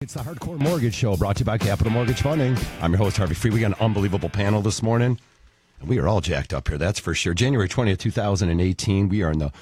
It's the Hardcore Mortgage Show brought to you by Capital Mortgage Funding. I'm your host, Harvey Free. We got an unbelievable panel this morning. And we are all jacked up here, that's for sure. January 20th, 2018. We are in the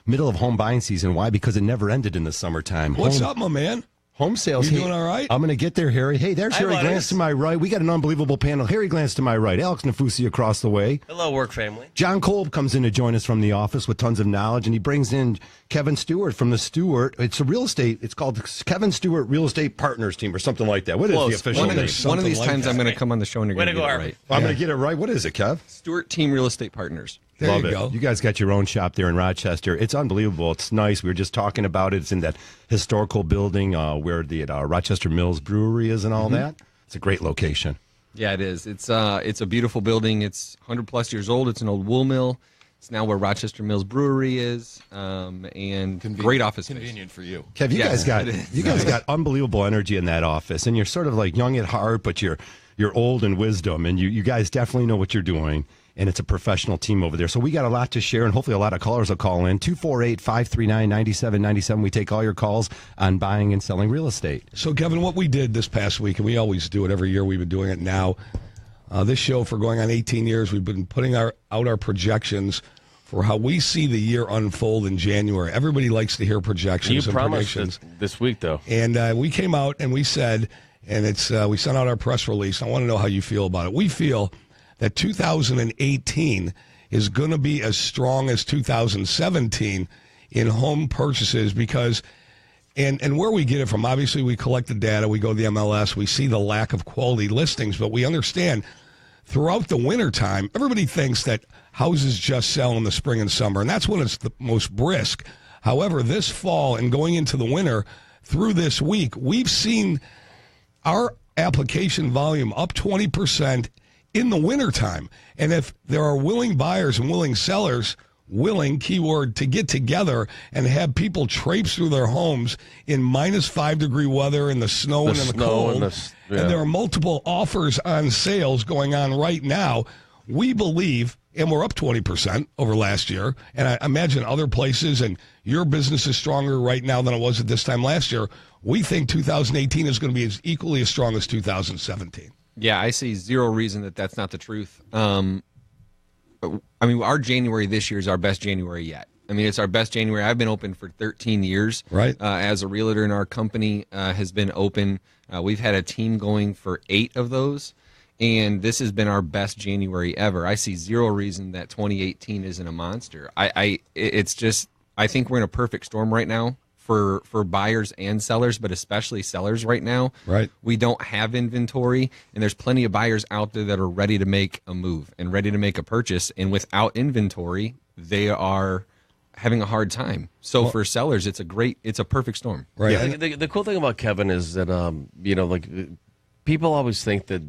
middle of home buying season. Why? Because it never ended in the summertime. What's up, my man? Home sales. You doing all right? I'm going to get there, Harry. Hey, there's Harry Glantz to my right. We got an unbelievable panel. Harry Glantz to my right. Alex Nafusi across the way. Hello, work family. John Kolb comes in to join us from the office with tons of knowledge, and he brings in Kevin Stewart from the Stewart. It's a real estate. It's called Kevin Stewart Real Estate Partners Team or something like that. What is the official name? One of these times I'm going to come on the show and you're going to get it right. I'm going to get it right. What is it, Kev? Stewart Team Real Estate Partners. There Love you it. go. You guys got your own shop there in Rochester. It's unbelievable. It's nice. We were just talking about it. It's in that historical building where the Rochester Mills Brewery is and all that. It's a great location. Yeah, it is. It's a beautiful building. It's 100 plus years old. It's an old wool mill. It's now where Rochester Mills Brewery is, and great office space. Convenient for you. Kev, you guys got unbelievable energy in that office, and you're sort of like young at heart, but you're old in wisdom, and you guys definitely know what you're doing. And it's a professional team over there. So we got a lot to share, and hopefully a lot of callers will call in. 248-539-9797. We take all your calls on buying and selling real estate. So, Kevin, what we did this past week, and we always do it every year, we've been doing it now. This show, for going on 18 years, we've been putting out our projections for how we see the year unfold in January. Everybody likes to hear projections and predictions. This week, though. And we came out and we said, and we sent out our press release. I want to know how you feel about it. We feel that 2018 is going to be as strong as 2017 in home purchases because, and where we get it from, obviously we collect the data, we go to the MLS, we see the lack of quality listings, but we understand throughout the wintertime, everybody thinks that houses just sell in the spring and summer, and that's when it's the most brisk. However, this fall and going into the winter, through this week, we've seen our application volume up 20% in the wintertime. And if there are willing buyers and willing sellers, willing, keyword, to get together and have people traipse through their homes in minus 5-degree weather in the snow and in the cold, and there are multiple offers on sales going on right now, we believe, and we're up 20% over last year, and I imagine other places, and your business is stronger right now than it was at this time last year, we think 2018 is going to be equally as strong as 2017. Yeah, I see zero reason that that's not the truth. I mean, our January this year is our best January yet. I mean, it's our best January. I've been open for 13 years. Right. As a realtor, in our company has been open. We've had a team going for 8 of those, and this has been our best January ever. I see zero reason that 2018 isn't a monster. It's just, I think we're in a perfect storm right now for buyers and sellers, but especially sellers right now. Right. We don't have inventory, and there's plenty of buyers out there that are ready to make a move and ready to make a purchase. And without inventory, they are having a hard time. So for sellers, it's a perfect storm. Right. Yeah, the cool thing about Kevin is that, people always think that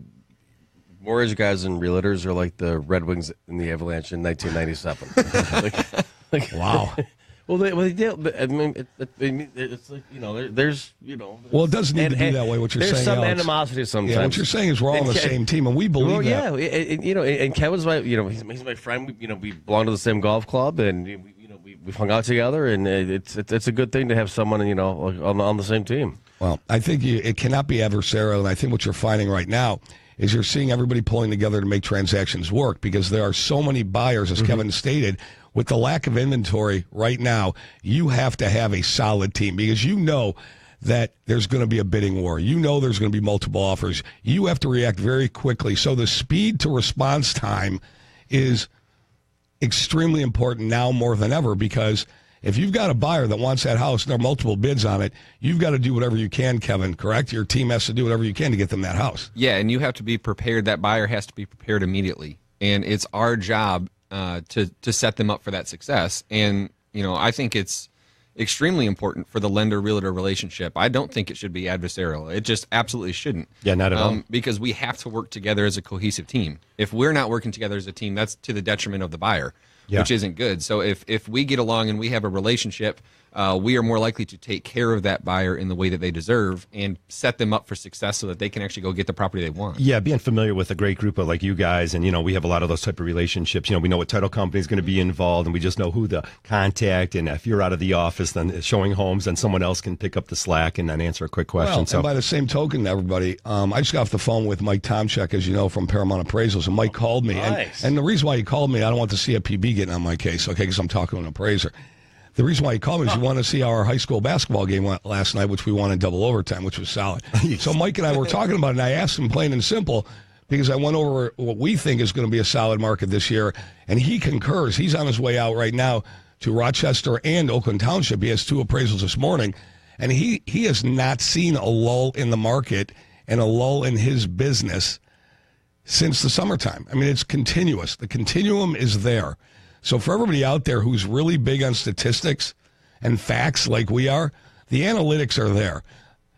mortgage guys and realtors are like the Red Wings in the Avalanche in 1997. Wow. Well, they do. I mean, it's like, there's. Well, it doesn't need to be that way. What you're there's saying, some Alex. animosity sometimes. Yeah, what you're saying is we're all on the same team, and we believe that. Well, yeah, and Kevin's my, he's my friend. We belong to the same golf club, and we've hung out together, and it's a good thing to have someone, on the same team. Well, I think it cannot be adversarial, and I think what you're finding right now is you're seeing everybody pulling together to make transactions work because there are so many buyers, as Kevin stated. With the lack of inventory right now, you have to have a solid team because you know that there's going to be a bidding war. You know there's going to be multiple offers. You have to react very quickly. So the speed to response time is extremely important now more than ever because if you've got a buyer that wants that house and there are multiple bids on it, you've got to do whatever you can, Kevin, correct? Your team has to do whatever you can to get them that house. Yeah, and you have to be prepared. That buyer has to be prepared immediately. And it's our job to set them up for that success. And, I think it's extremely important for the lender-realtor relationship. I don't think it should be adversarial. It just absolutely shouldn't. Yeah, not at all. Because we have to work together as a cohesive team. If we're not working together as a team, that's to the detriment of the buyer, which isn't good. So if we get along and we have a relationship, we are more likely to take care of that buyer in the way that they deserve and set them up for success so that they can actually go get the property they want. Yeah, being familiar with a great group of like you guys, and we have a lot of those type of relationships. We know what title company is going to be involved, and we just know who the contact. And if you're out of the office, then showing homes, then someone else can pick up the slack and then answer a quick question. Well, and by the same token, everybody, I just got off the phone with Mike Tomchek, as you know, from Paramount Appraisals, and Mike called me. Nice. And the reason why he called me, I don't want the CFPB getting on my case, okay, because I'm talking to an appraiser. The reason why he called me is you want to see our high school basketball game last night, which we won in double overtime, which was solid. So Mike and I were talking about it, and I asked him plain and simple, because I went over what we think is going to be a solid market this year, and he concurs. He's on his way out right now to Rochester and Oakland Township. He has 2 appraisals this morning, and he has not seen a lull in the market and a lull in his business since the summertime. I mean, it's continuous. The continuum is there. So for everybody out there who's really big on statistics and facts like we are, the analytics are there.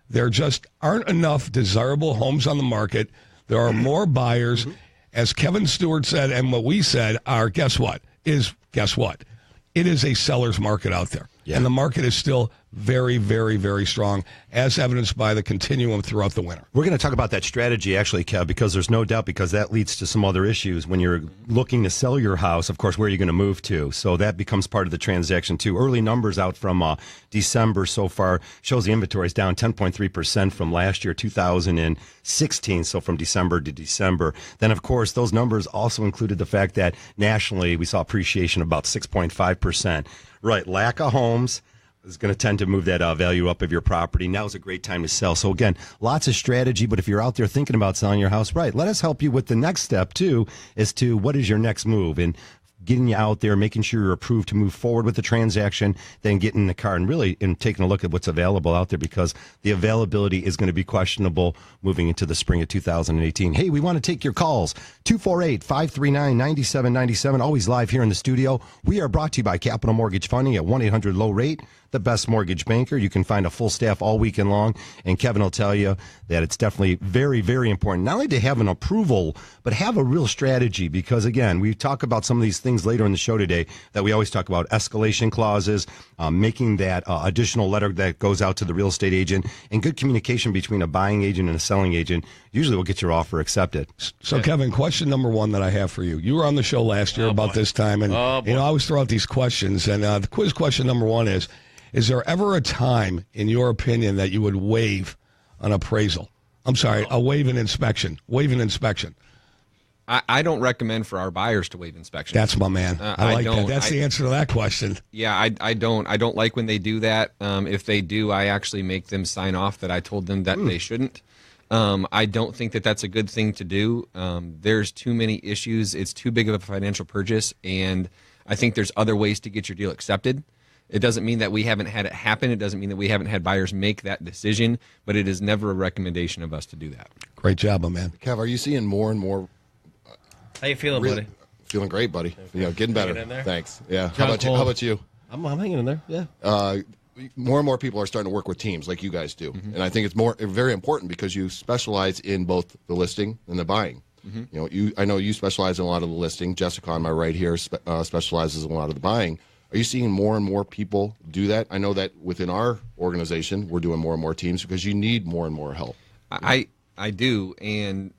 There just aren't enough desirable homes on the market. There are more buyers. As Kevin Stewart said, and what we said are, guess what? It is a seller's market out there. Yeah. And the market is still very, very, very strong, as evidenced by the continuum throughout the winter. We're going to talk about that strategy, actually, Kev, because there's no doubt, because that leads to some other issues. When you're looking to sell your house, of course, where are you going to move to? So that becomes part of the transaction, too. Early numbers out from December so far shows the inventory is down 10.3% from last year, 2016, so from December to December. Then, of course, those numbers also included the fact that nationally we saw appreciation of about 6.5%. Right, lack of homes is going to tend to move that value up of your property. Now is a great time to sell. So again, lots of strategy, but if you're out there thinking about selling your house, right, let us help you with the next step too, as to what is your next move, and getting you out there, making sure you're approved to move forward with the transaction, then getting in the car and really taking a look at what's available out there, because the availability is going to be questionable moving into the spring of 2018. Hey, we want to take your calls. 248-539-9797, always live here in the studio. We are brought to you by Capital Mortgage Funding at 1-800-LOW-RATE, the best mortgage banker. You can find a full staff all weekend long, and Kevin will tell you that it's definitely very, very important not only to have an approval, but have a real strategy, because, again, we talk about some of these things later in the show today that we always talk about: escalation clauses, making that additional letter that goes out to the real estate agent, and good communication between a buying agent and a selling agent usually will get your offer accepted. So, Kevin, question number one that I have for you. You were on the show last year about this time, and I always throw out these questions, and the quiz question number one is there ever a time, in your opinion, that you would waive an appraisal? I'm sorry, waive an inspection. I don't recommend for our buyers to waive inspections. That's my man. I like that. That's the answer to that question. Yeah, I don't like when they do that. If they do, I actually make them sign off that I told them that they shouldn't. I don't think that that's a good thing to do. There's too many issues. It's too big of a financial purchase, and I think there's other ways to get your deal accepted. It doesn't mean that we haven't had it happen. It doesn't mean that we haven't had buyers make that decision, but it is never a recommendation of us to do that. Great job, my man. Kev, are you seeing more and more? How you feeling, buddy? Feeling great, buddy. Getting better. In there? Thanks. Yeah. How about you? I'm hanging in there. Yeah. More and more people are starting to work with teams like you guys do, and I think it's very important because you specialize in both the listing and the buying. I know you specialize in a lot of the listing. Jessica on my right here specializes in a lot of the buying. Are you seeing more and more people do that? I know that within our organization, we're doing more and more teams because you need more and more help. I do, and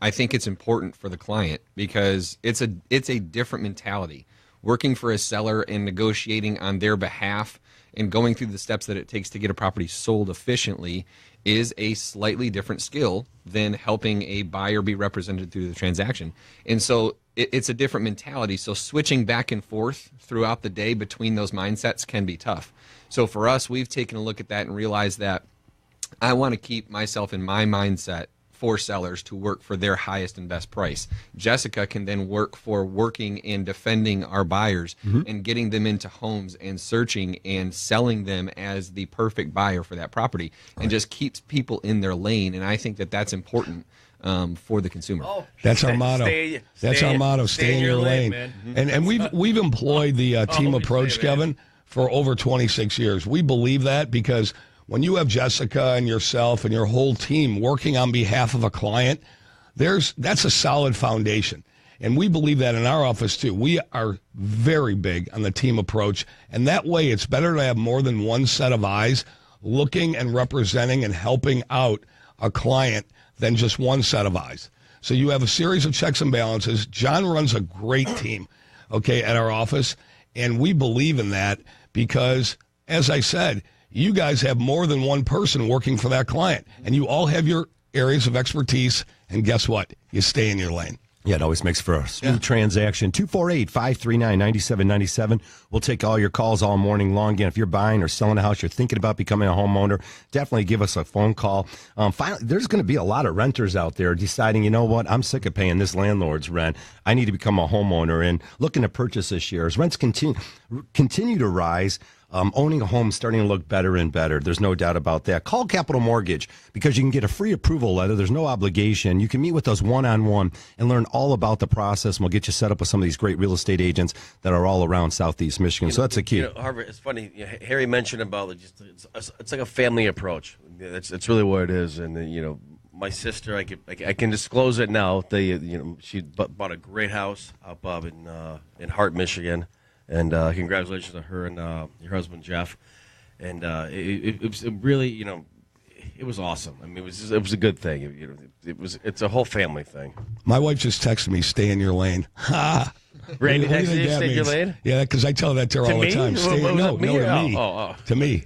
I think it's important for the client because it's a different mentality. Working for a seller and negotiating on their behalf and going through the steps that it takes to get a property sold efficiently is a slightly different skill than helping a buyer be represented through the transaction. And so it's a different mentality. So switching back and forth throughout the day between those mindsets can be tough. So for us, we've taken a look at that and realized that I want to keep myself in my mindset for sellers to work for their highest and best price. Jessica can then work for working and defending our buyers and getting them into homes and searching and selling them as the perfect buyer for that property, and just keeps people in their lane. And I think that that's important for the consumer. That's our motto. That's our motto. Stay in your lane. Man. And we've employed the team approach, Kevin, for over 26 years. We believe that because when you have Jessica and yourself and your whole team working on behalf of a client, that's a solid foundation. And we believe that in our office, too. We are very big on the team approach. And that way, it's better to have more than one set of eyes looking and representing and helping out a client than just one set of eyes. So you have a series of checks and balances. John runs a great team, okay, at our office. And we believe in that because, as I said, you guys have more than one person working for that client. And you all have your areas of expertise. And guess what? You stay in your lane. Yeah, it always makes for a smooth transaction. 248-539-9797. We'll take all your calls all morning long. Again, if you're buying or selling a house, you're thinking about becoming a homeowner, definitely give us a phone call. Finally, there's going to be a lot of renters out there deciding, you know what, I'm sick of paying this landlord's rent. I need to become a homeowner and looking to purchase this year. As rents continue to rise, owning a home is starting to look better and better. There's no doubt about that. Call Capital Mortgage because you can get a free approval letter. There's no obligation. You can meet with us one-on-one and learn all about the process, and we'll get you set up with some of these great real estate agents that are all around Southeast Michigan. So that's the key. Harvard, it's funny. Harry mentioned about it's like a family approach. It's really what it is. And my sister, I can disclose it now. She bought a great house up in Hart, Michigan. And congratulations to her and your husband Jeff. And it was really, it was awesome. I mean, it was a good thing. It's a whole family thing. My wife just texted me, "Stay in your lane." Ha! Randy texted you, "Stay in your lane." Yeah, because I tell that to her all the time. To me. To me.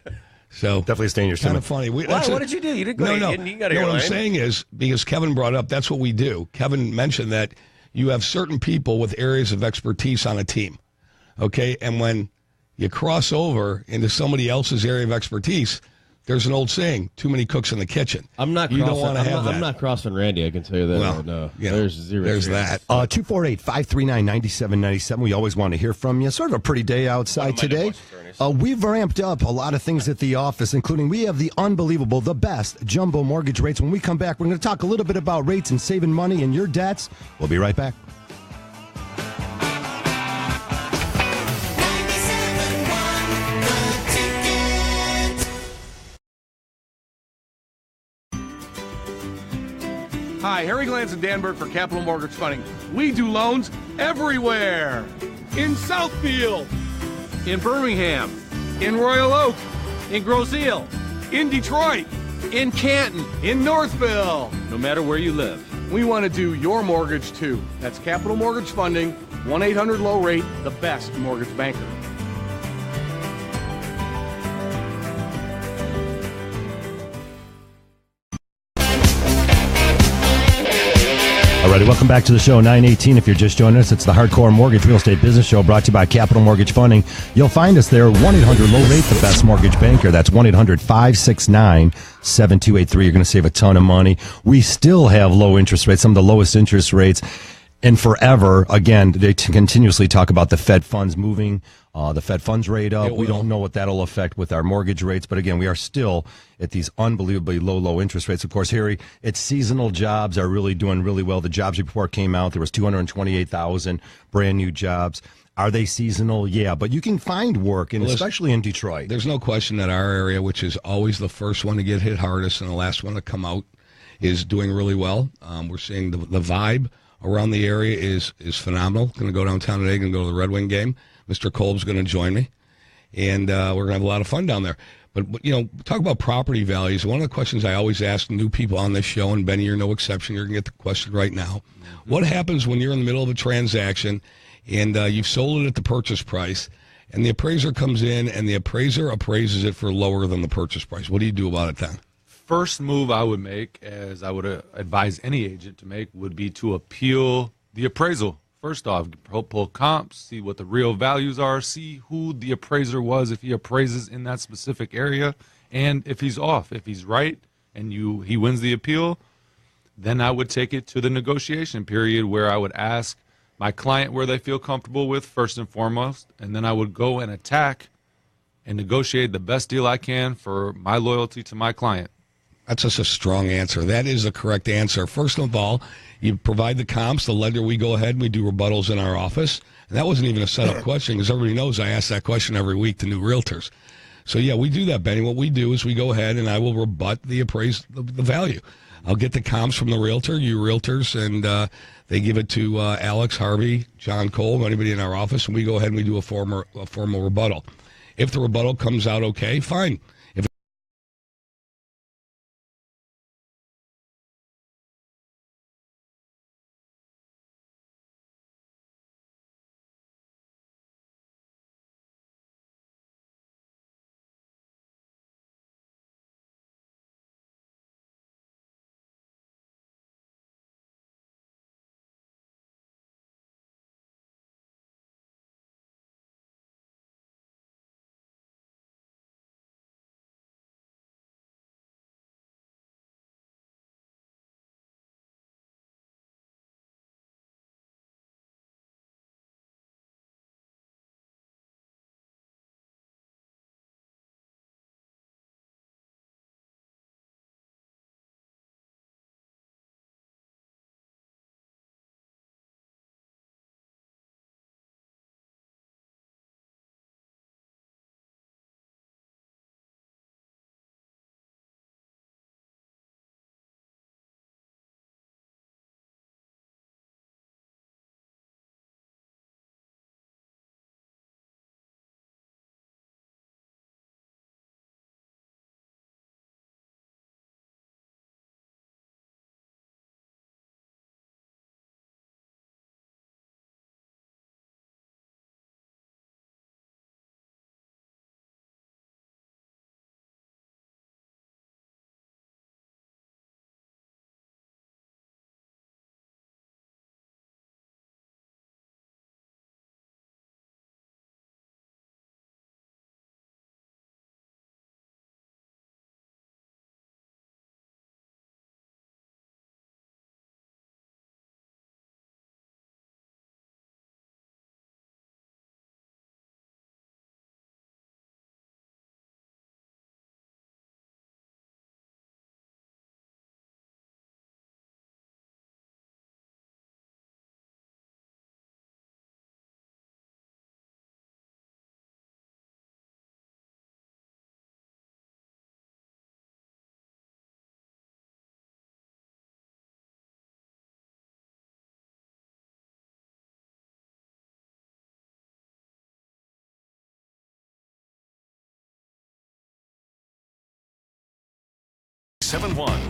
So definitely stay in your lane. Kind of funny. What did you do? You didn't go. No. You got what I'm saying is because Kevin brought up, that's what we do. Kevin mentioned that you have certain people with areas of expertise on a team. Okay, and when you cross over into somebody else's area of expertise, there's an old saying: "Too many cooks in the kitchen." I'm not. You don't want to have that. I'm not crossing Randy. I can tell you that. Well, no, yeah, there's zero. There's that. 248-539-9797. We always want to hear from you. Sort of a pretty day outside today. We've ramped up a lot of things at the office, including we have the unbelievable, the best jumbo mortgage rates. When we come back, we're going to talk a little bit about rates and saving money and your debts. We'll be right back. Hi, Harry Glantz and Dan Burke for Capital Mortgage Funding. We do loans everywhere. In Southfield, in Birmingham, in Royal Oak, in Grosse Ile, in Detroit, in Canton, in Northville. No matter where you live, we want to do your mortgage too. That's Capital Mortgage Funding, 1-800-LOW-RATE, the best mortgage banker. All righty, welcome back to the show, 918. If you're just joining us, it's the Hardcore Mortgage Real Estate Business Show brought to you by Capital Mortgage Funding. You'll find us there, 1-800-LOW-RATE, the best mortgage banker. That's 1-800-569-7283. You're going to save a ton of money. We still have low interest rates, some of the lowest interest rates. And forever, again, they continuously talk about the Fed funds moving, the Fed funds rate up. We don't know what that'll affect with our mortgage rates. But again, we are still at these unbelievably low interest rates. Of course, Harry, it's seasonal jobs are really doing really well. The jobs report came out. There was 228,000 brand new jobs. Are they seasonal? Yeah, but you can find work, and especially in Detroit. There's no question that our area, which is always the first one to get hit hardest and the last one to come out, is doing really well. We're seeing the vibe around the area is phenomenal. Going to go downtown today, going to go to the Red Wing game. Mr. Kolb's going to join me, and we're going to have a lot of fun down there. But, talk about property values. One of the questions I always ask new people on this show, and Benny, you're no exception. You're going to get the question right now. Mm-hmm. What happens when you're in the middle of a transaction and you've sold it at the purchase price, and the appraiser comes in and the appraiser appraises it for lower than the purchase price? What do you do about it then? First move I would make, as I would advise any agent to make, would be to appeal the appraisal. First off, pull comps, see what the real values are, see who the appraiser was, if he appraises in that specific area, and if he's off. If he's right and he wins the appeal, then I would take it to the negotiation period where I would ask my client where they feel comfortable with first and foremost, and then I would go and attack and negotiate the best deal I can for my loyalty to my client. That's just a strong answer. That is the correct answer. First of all, you provide the comps. The lender, we go ahead and we do rebuttals in our office. And that wasn't even a set-up question because everybody knows I ask that question every week to new realtors. So, yeah, we do that, Benny. What we do is we go ahead and I will rebut the value. I'll get the comps from the realtor, you realtors, and they give it to Alex, Harvey, John Cole, anybody in our office, and we go ahead and we do a formal rebuttal. If the rebuttal comes out okay, fine. If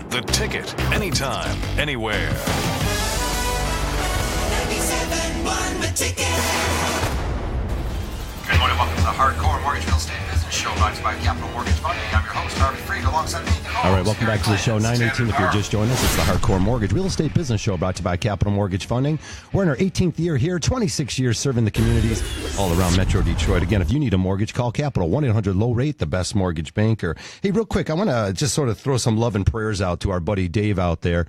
The Ticket. Anytime, anywhere. 97.1 The Ticket. Good morning. Welcome to the Hardcore Mortgage Real Estate Business Show, brought to you by Capital Mortgage Funding. I'm your host, Harvey Freed, alongside me. All right, welcome back to the show. 918, if you're just joining us, it's the Hardcore Mortgage Real Estate Business Show, brought to you by Capital Mortgage Funding. We're in our 18th year here, 26 years serving the communities all around Metro Detroit. Again, if you need a mortgage, call Capital, 1-800-LOW-RATE, the best mortgage banker. Hey, real quick, I want to just sort of throw some love and prayers out to our buddy Dave out there.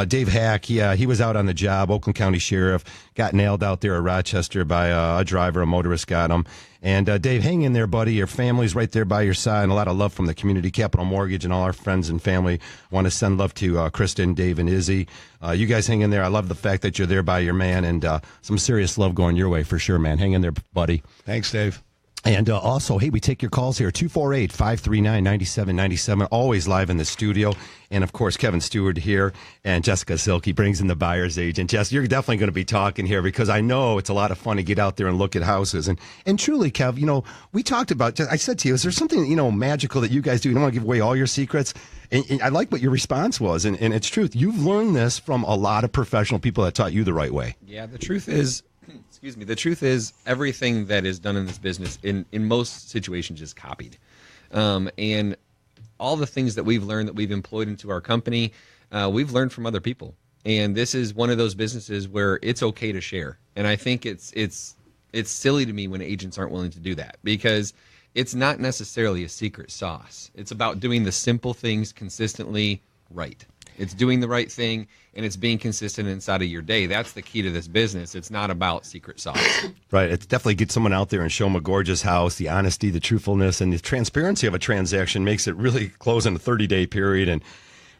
Dave Hack, he was out on the job, Oakland County Sheriff, got nailed out there at Rochester by a driver, a motorist got him. And Dave, hang in there, buddy. Your family's right there by your side, and a lot of love from the community. Capital Mortgage and all our friends and family want to send love to Kristen, Dave, and Izzy. You guys hang in there. I love the fact that you're there by your man, and some serious love going your way for sure, man. Hang in there, buddy. Thanks, Dave. And also, hey, we take your calls here, 248-539-9797, always live in the studio. And, of course, Kevin Stewart here and Jessica Silke brings in the buyer's agent. Jess, you're definitely going to be talking here because I know it's a lot of fun to get out there and look at houses. And truly, Kev, we talked about, I said to you, is there something, magical that you guys do? You don't want to give away all your secrets? And I like what your response was. And it's truth. You've learned this from a lot of professional people that taught you the right way. Yeah, the truth is... Excuse me. The truth is, everything that is done in this business, in most situations, is copied. And all the things that we've learned, that we've employed into our company, we've learned from other people. And this is one of those businesses where it's okay to share. And I think it's silly to me when agents aren't willing to do that, because it's not necessarily a secret sauce. It's about doing the simple things consistently right. It's doing the right thing, and it's being consistent inside of your day. That's the key to this business. It's not about secret sauce. Right. It's definitely get someone out there and show them a gorgeous house. The honesty, the truthfulness, and the transparency of a transaction makes it really close in a 30-day period and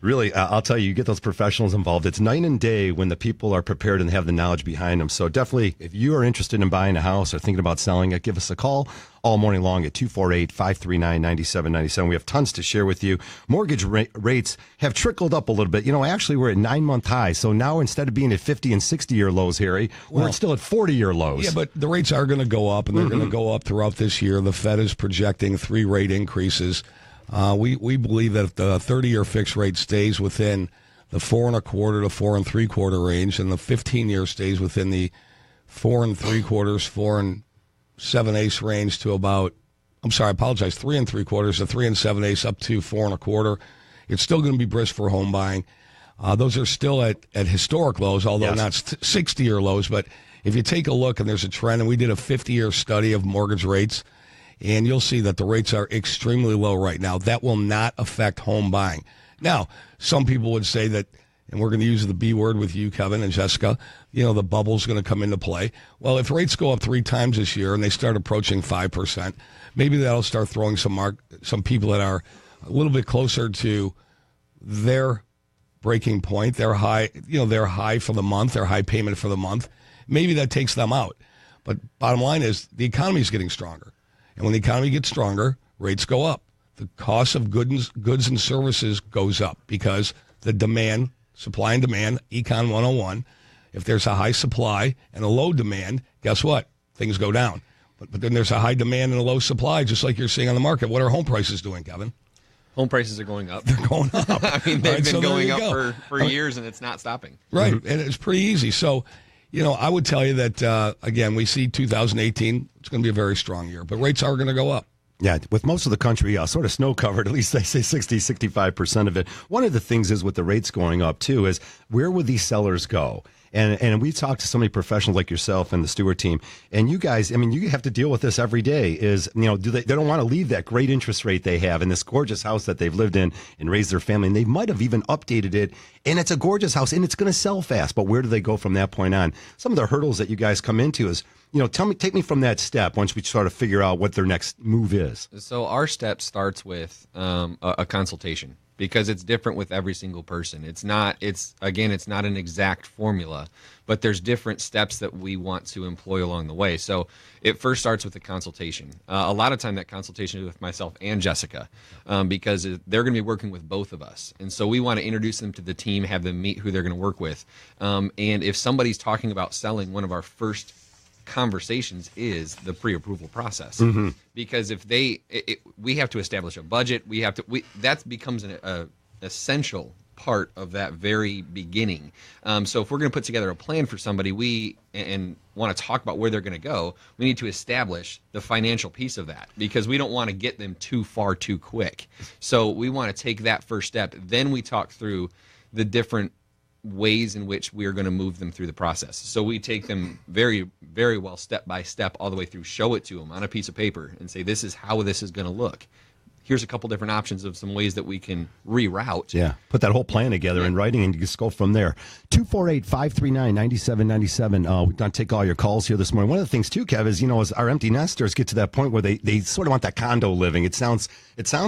Really, I'll tell you, you get those professionals involved. It's night and day when the people are prepared and have the knowledge behind them. So definitely, if you are interested in buying a house or thinking about selling it, give us a call all morning long at 248-539-9797. We have tons to share with you. Mortgage rates have trickled up a little bit. Actually, we're at 9-month highs. So now instead of being at 50 and 60-year lows, Harry, we're still at 40-year lows. Yeah, but the rates are going to go up, and they're going to go up throughout this year. The Fed is projecting 3 rate increases. We believe that if the 30-year fixed rate stays within the 4.25 to 4.75 range, and the 15-year stays within the 4 7/8 range to about, 3 3/4 to 3 7/8 up to 4.25. It's still going to be brisk for home buying. Those are still at historic lows, although not 60-year lows. But if you take a look, and there's a trend, and we did a 50-year study of mortgage rates, and you'll see that the rates are extremely low right now. That will not affect home buying. Now, some people would say that, and we're going to use the B word with you, Kevin and Jessica, the bubble's going to come into play. Well, if rates go up 3 times this year and they start approaching 5%, maybe that'll start throwing some people that are a little bit closer to their breaking point, their high for the month, their high payment for the month. Maybe that takes them out. But bottom line is the economy is getting stronger. And when the economy gets stronger, rates go up. The cost of goods and services goes up because the demand, supply and demand, Econ 101, if there's a high supply and a low demand, guess what? Things go down. But then there's a high demand and a low supply, just like you're seeing on the market. What are home prices doing, Kevin? Home prices are going up. They're going up. I mean, they've been going up for years, and it's not stopping. Right, and it's pretty easy. So, I would tell you that, again, we see 2018, it's going to be a very strong year, but rates are going to go up. Yeah, with most of the country sort of snow-covered, at least they say 65% of it. One of the things is with the rates going up, too, is where would these sellers go? And we talked to so many professionals like yourself and the Stewart team, and you guys, you have to deal with this every day, is, they don't want to leave that great interest rate they have in this gorgeous house that they've lived in and raised their family, and they might have even updated it, and it's a gorgeous house, and it's going to sell fast, but where do they go from that point on? Some of the hurdles that you guys come into is, take me from that step once we sort of figure out what their next move is. So our step starts with a consultation, because it's different with every single person. It's not an exact formula, but there's different steps that we want to employ along the way. So it first starts with a consultation. A lot of time that consultation is with myself and Jessica, because they're going to be working with both of us. And so we want to introduce them to the team, have them meet who they're going to work with. And if somebody's talking about selling, one of our first conversations is the pre-approval process, because if we have to establish a budget, that becomes an essential part of that very beginning. So if we're going to put together a plan for somebody, and want to talk about where they're going to go, we need to establish the financial piece of that, because we don't want to get them too far too quick. So we want to take that first step. Then we talk through the different ways in which we are going to move them through the process. So we take them very, very well step by step all the way through, show it to them on a piece of paper and say, this is how this is going to look. Here's a couple different options of some ways that we can reroute. Yeah, put that whole plan together in writing and just go from there. 248-539-9797. We're going to take all your calls here this morning. One of the things, too, Kev, is, as our empty nesters get to that point where they sort of want that condo living. It sounds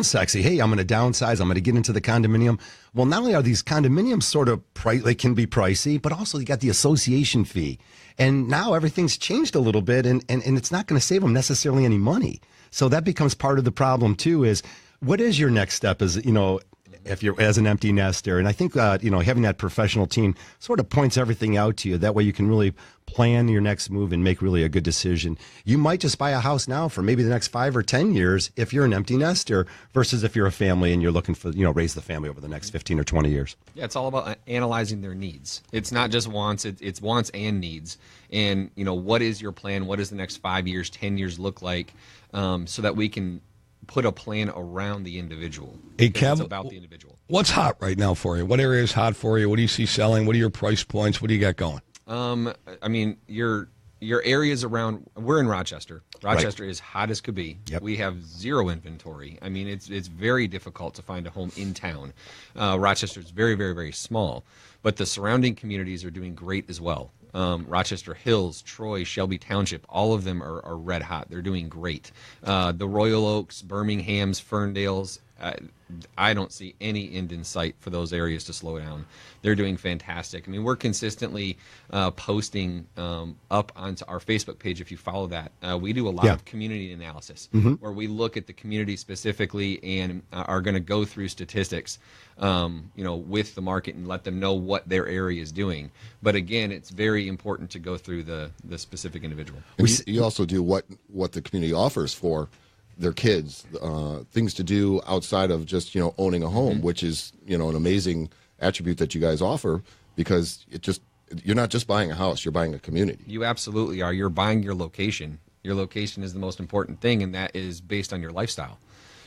sexy. Hey, I'm going to downsize. I'm going to get into the condominium. Well, not only are these condominiums sort of they can be pricey, but also you got the association fee. And now everything's changed a little bit, and it's not going to save them necessarily any money. So that becomes part of the problem, too, is what is your next step as, if you're as an empty nester? And I think, having that professional team sort of points everything out to you. That way you can really plan your next move and make really a good decision. You might just buy a house now for maybe the next 5 or 10 years if you're an empty nester versus if you're a family and you're looking for, raise the family over the next 15 or 20 years. Yeah, it's all about analyzing their needs. It's not just wants, it's wants and needs. And, what is your plan? What does the next 5 years, 10 years look like? So that we can put a plan around the individual. Hey, Kev, it's about the individual. What's hot right now for you? What area is hot for you? What do you see selling? What are your price points? What do you got going? Your areas around. We're in Rochester. Rochester is hot as could be. Yep. We have zero inventory. I mean, it's very difficult to find a home in town. Rochester is very, very, very small, but the surrounding communities are doing great as well. Rochester Hills, Troy, Shelby Township, all of them are red hot. They're doing great. The Royal Oaks, Birmingham's, Ferndales, I don't see any end in sight for those areas to slow down. They're doing fantastic. I mean, we're consistently posting up onto our Facebook page. If you follow that, we do a lot of community analysis where we look at the community specifically and are going to go through statistics, with the market and let them know what their area is doing. But again, it's very important to go through the specific individual. You also do what the community offers for their kids, things to do outside of just owning a home, which is an amazing attribute that you guys offer, because you're not just buying a house, you're buying a community. You absolutely are. You're buying your location. Your location is the most important thing, and that is based on your lifestyle.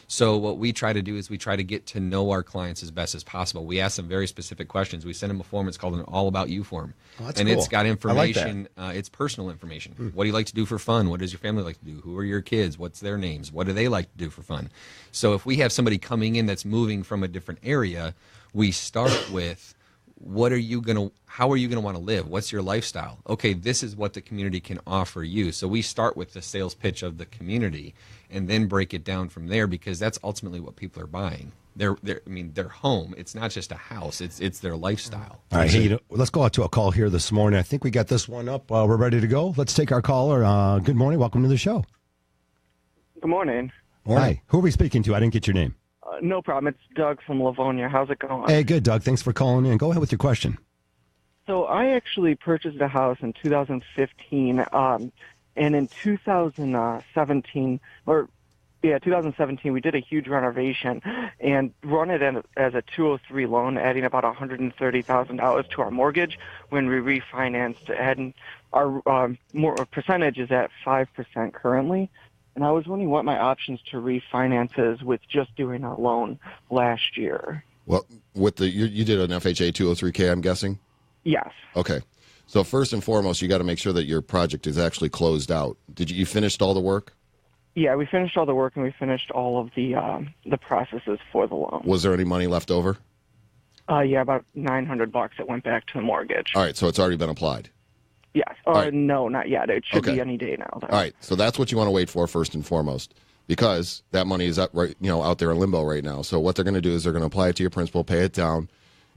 So what we try to do is we try to get to know our clients as best as possible. We ask them very specific questions. We send them a form. It's called an All About You form. Oh, that's and cool. It's got information. I like it's personal information. What do you like to do for fun? What does your family like to do? Who are your kids? What's their names? What do they like to do for fun? So if we have somebody coming in that's moving from a different area, we start with, how are you going to want to live? What's your lifestyle? Okay, this is what the community can offer you. So we start with the sales pitch of the community and then break it down from there, because that's ultimately what people are buying. Their home. It's not just a house. It's their lifestyle. All right, hey, let's go out to a call here this morning. I think we got this one up. We're ready to go. Let's take our caller. Good morning. Welcome to the show. Good morning. Hi. Who are we speaking to? I didn't get your name. No problem. It's Doug from Livonia. How's it going? Hey, good, Doug. Thanks for calling in. Go ahead with your question. So I actually purchased a house in 2015, and in 2017, 2017, we did a huge renovation and run it as a 203 loan, adding about $130,000 to our mortgage when we refinanced, and our percentage is at 5% currently. And I was wondering what my options to refinance is with just doing a loan last year. Well, you did an FHA 203K, I'm guessing? Yes. Okay. So first and foremost, you got to make sure that your project is actually closed out. You finished all the work? Yeah, we finished all the work and we finished all of the processes for the loan. Was there any money left over? Yeah, about $900 that went back to the mortgage. All right, so it's already been applied. Yes. No, not yet. It should be any day now, though. All right, so that's what you want to wait for first and foremost, because that money is out there in limbo right now. So what they're going to do is they're going to apply it to your principal, pay it down,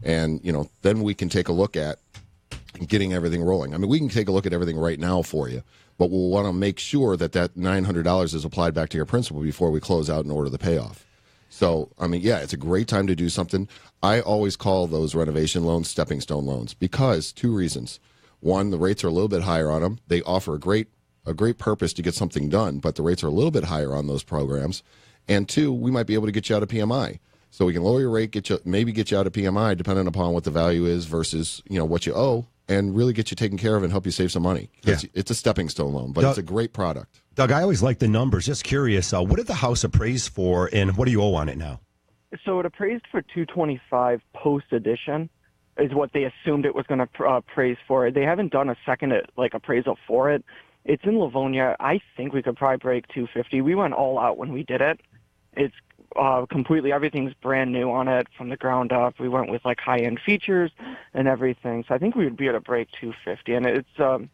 and then we can take a look at getting everything rolling. I mean, we can take a look at everything right now for you, but we'll want to make sure that $900 is applied back to your principal before we close out and order the payoff. So, I mean, yeah, it's a great time to do something. I always call those renovation loans stepping stone loans because two reasons. One, the rates are a little bit higher on them. They offer a great purpose to get something done, but the rates are a little bit higher on those programs. And two, we might be able to get you out of PMI. So we can lower your rate, maybe get you out of PMI, depending upon what the value is versus what you owe, and really get you taken care of and help you save some money. Yeah. It's a stepping stone loan, but it's a great product. Doug, I always like the numbers. Just curious, what did the house appraise for, and what do you owe on it now? So it appraised for $225 post addition. Is what they assumed it was going to appraise for. They haven't done a second appraisal for it. It's in Livonia. I think we could probably break $250. We went all out when we did it. It's completely, everything's brand new on it from the ground up. We went with high-end features and everything. So I think we would be able to break $250. And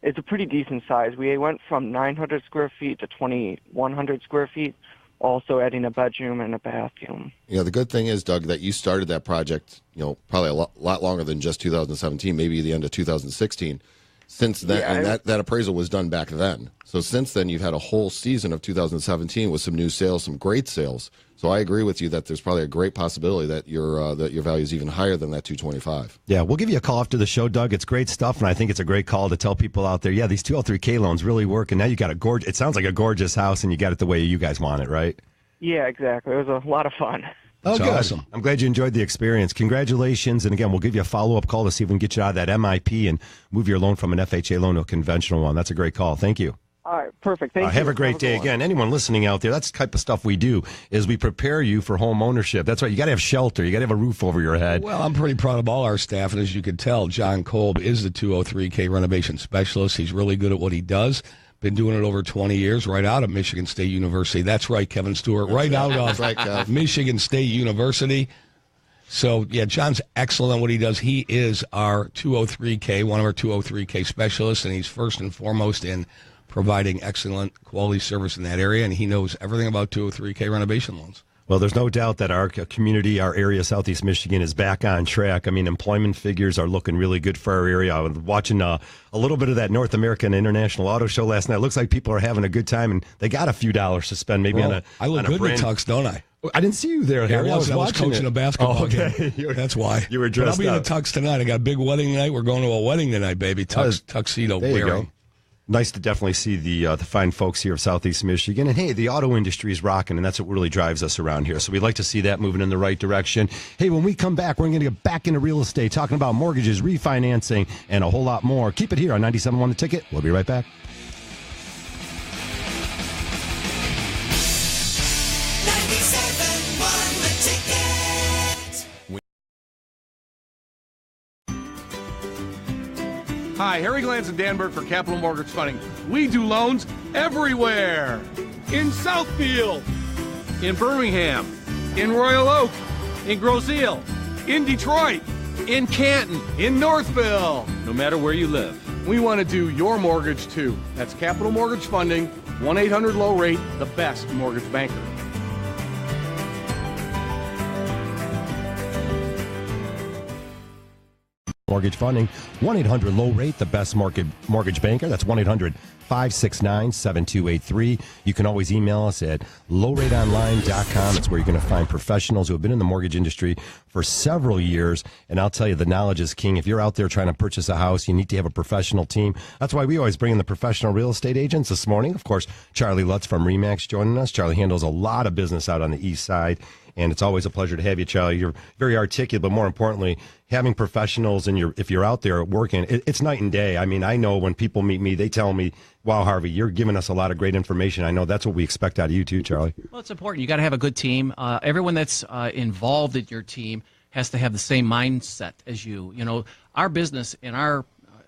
it's a pretty decent size. We went from 900 square feet to 2,100 square feet. Also adding a bedroom and a bathroom. The good thing is, Doug, that you started that project, probably a lot longer than just 2017, maybe the end of 2016. Since then, and that appraisal was done back then. So since then, you've had a whole season of 2017 with some new sales, some great sales. So I agree with you that there's probably a great possibility that your value is even higher than that 225. Yeah, we'll give you a call after the show, Doug. It's great stuff, and I think it's a great call to tell people out there, these 203K loans really work, and now you got it sounds like a gorgeous house, and you got it the way you guys want it, right? Yeah, exactly. It was a lot of fun. Oh, good. Awesome. I'm glad you enjoyed the experience. Congratulations. And again, we'll give you a follow-up call to see if we can get you out of that MIP and move your loan from an FHA loan to a conventional one. That's a great call. Thank you. All right, perfect. Thank you. Have a great day. Again, anyone listening out there, that's the type of stuff we do, is we prepare you for home ownership. That's right. You got to have shelter. You got to have a roof over your head. Well, I'm pretty proud of all our staff. And as you can tell, John Kolb is the 203K renovation specialist. He's really good at what he does. Been doing it over 20 years, right out of Michigan State University. That's right, Kevin Stewart, right out of Michigan State University. So, yeah, John's excellent at what he does. He is our 203K, one of our 203K specialists, and he's first and foremost in providing excellent quality service in that area, and he knows everything about 203K renovation loans. Well, there's no doubt that our community, our area, Southeast Michigan, is back on track. I mean, employment figures are looking really good for our area. I was watching a little bit of that North American International Auto Show last night. It looks like people are having a good time, and they got a few dollars to spend maybe on a I look good in a tux, don't I? I didn't see you there, Harry. Yeah, I was watching coaching a basketball game. That's why. You were dressed I'll be up. in a tux tonight. I got a big wedding tonight. We're going to a wedding tonight, baby. Tuxedo there you wearing. go. Nice to definitely see the fine folks here of Southeast Michigan. And, hey, the auto industry is rocking, and that's what really drives us around here. So we'd like to see that moving in the right direction. Hey, when we come back, we're going to get back into real estate, talking about mortgages, refinancing, and a whole lot more. Keep it here on 97.1 The Ticket. We'll be right back. 97.1 The Ticket. Hi, Harry Glantz and Danberg for Capital Mortgage Funding. We do loans everywhere. In Southfield, in Birmingham, in Royal Oak, in Groseal, in Detroit, in Canton, in Northville. No matter where you live, we want to do your mortgage too. That's Capital Mortgage Funding, 1-800-LOW-RATE, the best mortgage banker. Mortgage Funding, 1-800-LOW-RATE, the best mortgage banker. That's 1-800-569-7283. You can always email us at lowrateonline.com. It's where you're going to find professionals who have been in the mortgage industry for several years. And I'll tell you, the knowledge is king. If you're out there trying to purchase a house, you need to have a professional team. That's why we always bring in the professional real estate agents. This morning, of course, Charlie Lutz from RE/MAX joining us. Charlie handles a lot of business out on the east side. And it's always a pleasure to have you, Charlie. You're very articulate, but more importantly, having professionals and if you're out there working, it's night and day. I mean, I know when people meet me, they tell me, wow, Harvey, you're giving us a lot of great information. I know that's what we expect out of you too, Charlie. Well, it's important. You got to have a good team. Everyone that's involved in your team has to have the same mindset as you. You know, our business and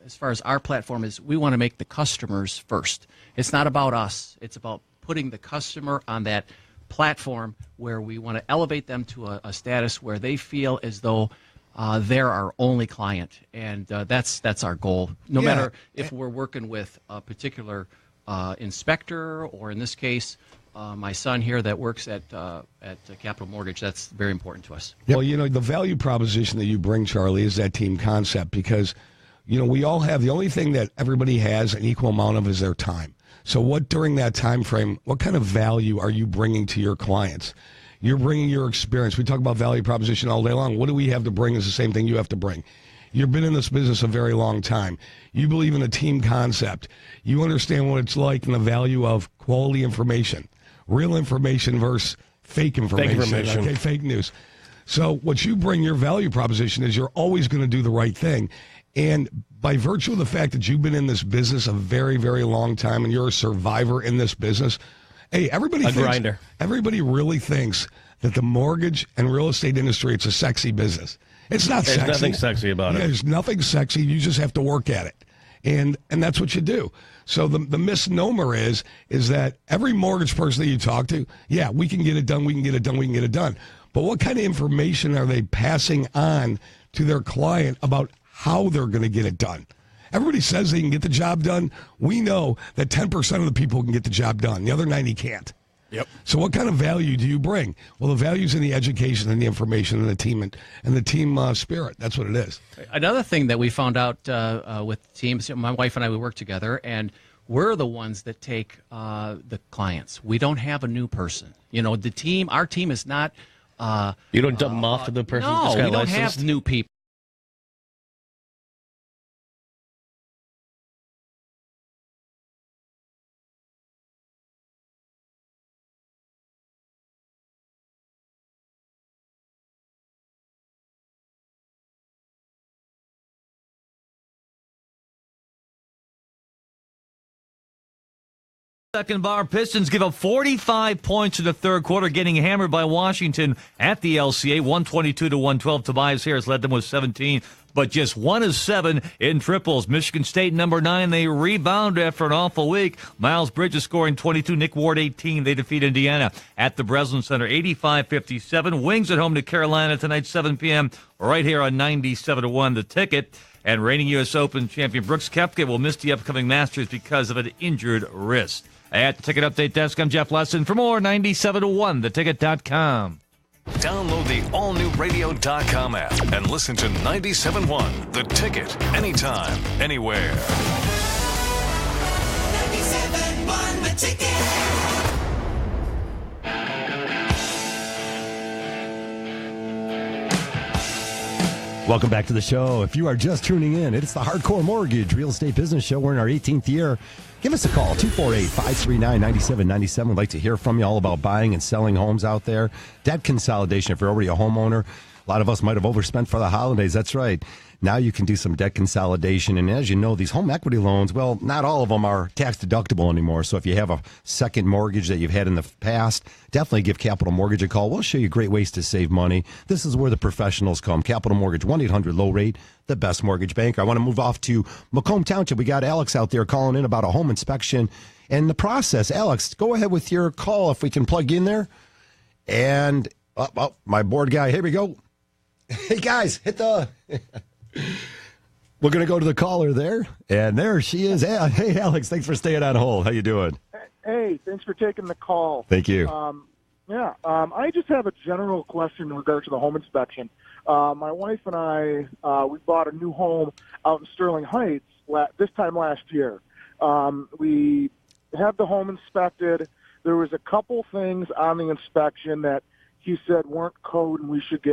as far as our platform is, we want to make the customers first. It's not about us. It's about putting the customer on that platform where we want to elevate them to a status where they feel as though they're our only client, and that's our goal. No matter if we're working with a particular inspector, or in this case, my son here that works at Capital Mortgage. That's very important to us. Well, you know, the value proposition that you bring, Charlie, is that team concept, because, you know, we all have, the only thing that everybody has an equal amount of is their time. So what, during that time frame, what kind of value are you bringing to your clients? You're bringing your experience. We talk about value proposition all day long. What do we have to bring is the same thing you have to bring. You've been in this business a very long time. You believe in a team concept. You understand what it's like and the value of quality information, real information versus fake information. Okay, fake news. So what you bring, your value proposition, is you're always going to do the right thing. And by virtue of the fact that you've been in this business a very, very long time and you're a survivor in this business, hey, everybody really thinks that the mortgage and real estate industry, it's a sexy business. It's not sexy. There's nothing sexy about it. There's nothing sexy. You just have to work at it. And that's what you do. So the misnomer is that every mortgage person that you talk to, yeah, we can get it done, we can get it done, we can get it done. But what kind of information are they passing on to their client about how they're going to get it done? Everybody says they can get the job done. We know that 10% of the people can get the job done. The other 90 can't. Yep. So what kind of value do you bring? Well, the value's in the education and the information and the team and the team spirit. That's what it is. Another thing that we found out with teams, my wife and I, we work together, and we're the ones that take the clients. We don't have a new person. You know, our team is not. You don't dump them off to the person. No, we don't have new people. Second bar, Pistons give up 45 points in the third quarter, getting hammered by Washington at the LCA, 122-112. Tobias Harris led them with 17, but just 1 of 7 in triples. Michigan State, number 9, they rebound after an awful week. Miles Bridges scoring 22, Nick Ward 18. They defeat Indiana at the Breslin Center, 85-57. Wings at home to Carolina tonight, 7 p.m., right here on 97-1 The Ticket. And reigning U.S. Open champion Brooks Koepka will miss the upcoming Masters because of an injured wrist. At the Ticket Update Desk, I'm Jeff Lesson. For more, 97.1theticket.com. Download the all-new radio.com app and listen to 97.1 The Ticket anytime, anywhere. 97.1 The Ticket. Welcome back to the show. If you are just tuning in, it's the Hardcore Mortgage Real Estate Business Show. We're in our 18th year. Give us a call, 248-539-9797. We'd like to hear from you all about buying and selling homes out there. Debt consolidation, if you're already a homeowner. A lot of us might have overspent for the holidays. That's right. Now you can do some debt consolidation. And as you know, these home equity loans, well, not all of them are tax deductible anymore. So if you have a second mortgage that you've had in the past, definitely give Capital Mortgage a call. We'll show you great ways to save money. This is where the professionals come. Capital Mortgage, 1-800-LOW-RATE, the best mortgage banker. I want to move off to Macomb Township. We got Alex out there calling in about a home inspection and the process. Alex, go ahead with your call if we can plug in there. And, my board guy, here we go. Hey, guys, hit the... We're going to go to the caller there, and there she is. Hey, Alex, thanks for staying on hold. How you doing? Hey, thanks for taking the call. Thank you. I just have a general question in regard to the home inspection. My wife and I, we bought a new home out in Sterling Heights this time last year. We had the home inspected. There was a couple things on the inspection that he said weren't code, and we should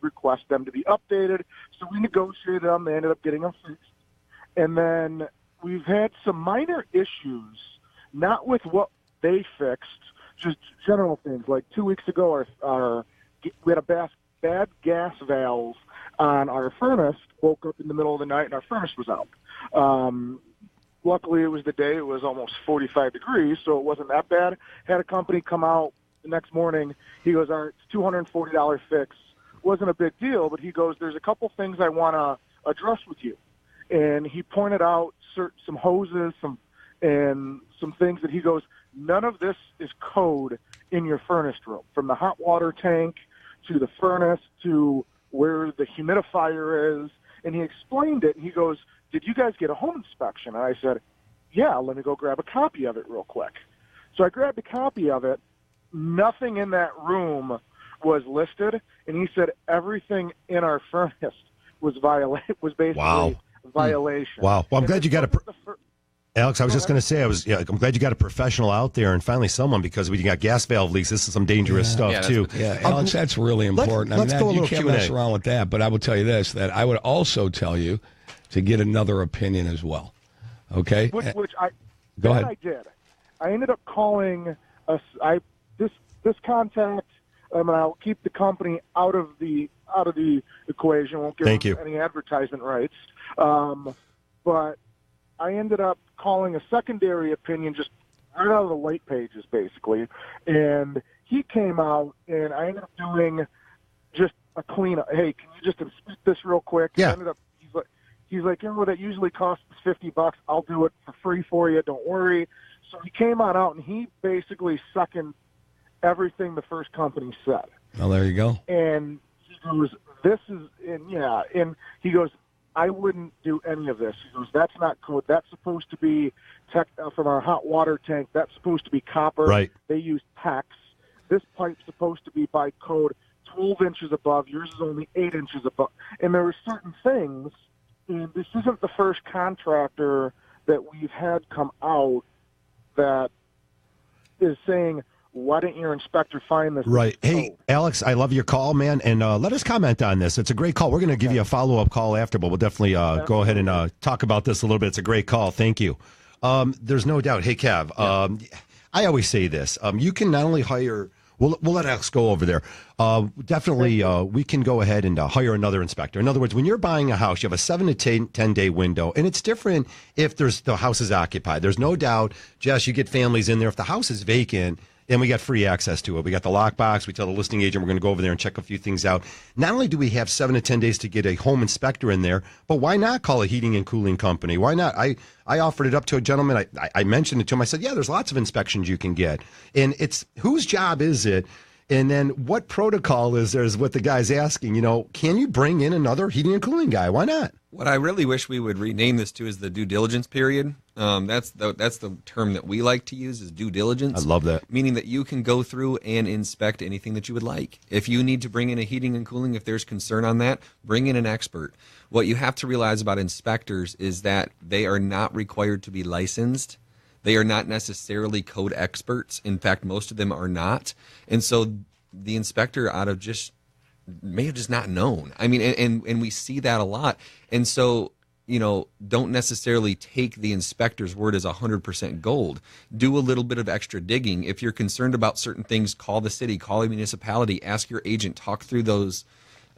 request them to be updated. So we negotiated them. They ended up getting them fixed. And then we've had some minor issues, not with what they fixed, just general things. Like 2 weeks ago, we had a bad gas valve on our furnace. Woke up in the middle of the night, and our furnace was out. Luckily, it was the day. It was almost 45 degrees, so it wasn't that bad. Had a company come out the next morning. He goes, it's $240 fix. Wasn't a big deal, but he goes, there's a couple things I want to address with you. And he pointed out some hoses, and some things that he goes, none of this is code in your furnace room, from the hot water tank to the furnace to where the humidifier is. And he explained it, and he goes, did you guys get a home inspection? And I said, yeah, let me go grab a copy of it real quick. So I grabbed a copy of it. Nothing in that room was listed, and he said everything in our furnace was basically violation. Wow. Well, I'm glad you got Alex, I was just going to say, I'm glad you got a professional out there and finally someone, because when you got gas valve leaks, this is some dangerous stuff, too. Yeah, Alex, that's really important. Let's go a little you can't Q&A. mess around with that, but I will tell you this, that I would also tell you to get another opinion as well. Okay? Which Go ahead. I did. I ended up calling this contact, and I'll keep the company out of the equation. Won't give them any advertisement rights. But I ended up calling a secondary opinion just right out of the white pages, basically. And he came out, and I ended up doing just a cleanup. Hey, can you just inspect this real quick? Yeah. He's like, that usually costs $50. I'll do it for free for you. Don't worry. So he came on out, and he basically seconded everything the first company said. Well, there you go. And he goes, and he goes, I wouldn't do any of this. He goes, that's not code. That's supposed to be from our hot water tank. That's supposed to be copper. Right. They use PEX. This pipe's supposed to be by code 12 inches above. Yours is only 8 inches above. And there were certain things, and this isn't the first contractor that we've had come out that is saying, why didn't your inspector find this? Right. Hey, Alex, I love your call, man, and let us comment on this. It's a great call. We're going to give you a follow-up call after, but we'll definitely go ahead and talk about this a little bit. It's a great call. Thank you. There's no doubt. Hey, Kev, I always say this. You can not only hire – we'll let Alex go over there. Definitely, we can go ahead and hire another inspector. In other words, when you're buying a house, you have a 7 to 10-day window, and it's different if the house is occupied. There's no doubt, Jess, you get families in there. If the house is vacant – and we got free access to it. We got the lockbox. We tell the listing agent we're going to go over there and check a few things out. Not only do we have 7 to 10 days to get a home inspector in there, but why not call a heating and cooling company? Why not? I offered it up to a gentleman. I mentioned it to him. I said, yeah, there's lots of inspections you can get. And it's whose job is it? And then what protocol is there is what the guy's asking. Can you bring in another heating and cooling guy? Why not? What I really wish we would rename this to is the due diligence period. That's the term that we like to use, is due diligence. I love that. Meaning that you can go through and inspect anything that you would like. If you need to bring in a heating and cooling, if there's concern on that, bring in an expert. What you have to realize about inspectors is that they are not required to be licensed. They are not necessarily code experts. In fact, most of them are not. And so the inspector may have just not known. I mean, and we see that a lot. And so, don't necessarily take the inspector's word as 100% gold. Do a little bit of extra digging. If you're concerned about certain things, call the city, call a municipality, ask your agent, talk through those,